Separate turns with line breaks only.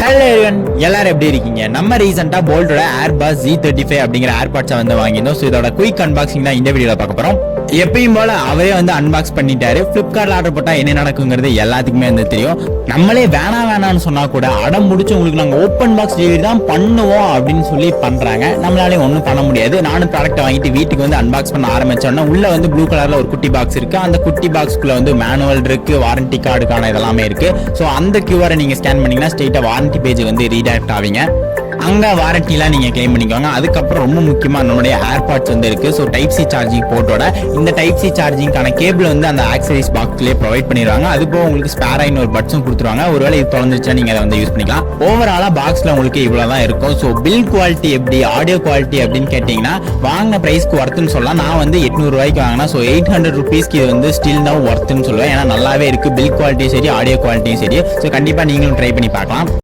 Hello everyone, எல்லாரும் எப்படி இருக்கீங்க? நம்ம ரீசெண்டா போல்ட்டோட ஏர்பாஸ் Z35 அப்படிங்கிற ஏர்பாட்ஸை வந்து வாங்கியிருந்தோம். ஸோ இதோட குயிக் அன்பாக்சிங் தான் இந்த வீடியோல பார்க்க போறோம். எப்பயும் போல அவரே வந்து அன்பாக்ஸ் பண்ணிட்டாரு. பிளிப்கார்ட்ல ஆர்டர் போட்டா என்ன நடக்குங்கிறது எல்லாத்துக்குமே வந்து தெரியும். நம்மளே வேணாம்னு சொன்னா கூட அடம் முடிச்சு உங்களுக்கு நாங்க ஓப்பன் பாக்ஸ் டெலிவரி தான் பண்ணுவோம் அப்படின்னு சொல்லி பண்றாங்க. நம்மளாலே ஒன்றும் பண்ண முடியாது. நானும் ப்ராடக்ட் வாங்கிட்டு வீட்டுக்கு வந்து அன்பாக்ஸ் பண்ண ஆரம்பிச்சோன்னா உள்ள வந்து ப்ளூ கலர்ல ஒரு குட்டி பாக்ஸ் இருக்கு. அந்த குட்டி பாக்ஸ்க்குள்ள வந்து மேனுவல் இருக்கு, வாரண்டி கார்டுக்கான இதெல்லாமே இருக்கு. ஸோ அந்த கியூஆரை நீங்க ஸ்கேன் பண்ணீங்கன்னா ஸ்ட்ரெயிட்டா வாரண்டி பேஜ் வந்து ரீடைரக்ட் ஆவீங்க. அங்கே வாரண்டிலாம் நீங்கள் கிளைம் பண்ணிக்கோங்க. அதுக்கப்புறம் ரொம்ப முக்கியமாக நம்மளுடைய ஏர்பாட்ஸ் வந்து இருக்குது. ஸோ டைப் சி சார்ஜிங் போர்ட்டோட இந்த டைப் சி சார்ஜிங்கான கேபிள் வந்து அந்த ஆக்சரிஸ் பாக்ஸ்லேயே ப்ரொவைட் பண்ணிடுவாங்க. அதுபோக உங்களுக்கு ஸ்பேர் ஒரு பட்ஸும் கொடுத்துருவாங்க. ஒருவேளை இது தொலைஞ்சிருச்சா நீங்கள் அதை வந்து யூஸ் பண்ணிக்கலாம். ஓவராலாக பாக்ஸில் உங்களுக்கு இவ்வளோ தான் இருக்கும். ஸோ பில் குவாலிட்டி எப்படி, ஆடியோ குவாலிட்டி அப்படின்னு கேட்டிங்கன்னா வாங்கின ப்ரைஸ்க்கு ஒர்த்துன்னு சொல்லலாம். நான் வந்து 800 ரூபாய்க்கு வாங்கினா. ஸோ 800 ருபீஸ்க்கு இது வந்து ஸ்டில் தான் ஒர்த்துன்னு சொல்லுவேன். ஏன்னா நல்லாவே இருக்குது. பில் குவாலிட்டியும் சரி, ஆடியோ குவாலிட்டியும் சரி. ஸோ கண்டிப்பாக நீங்களும் ட்ரை பண்ணி பார்க்கலாம்.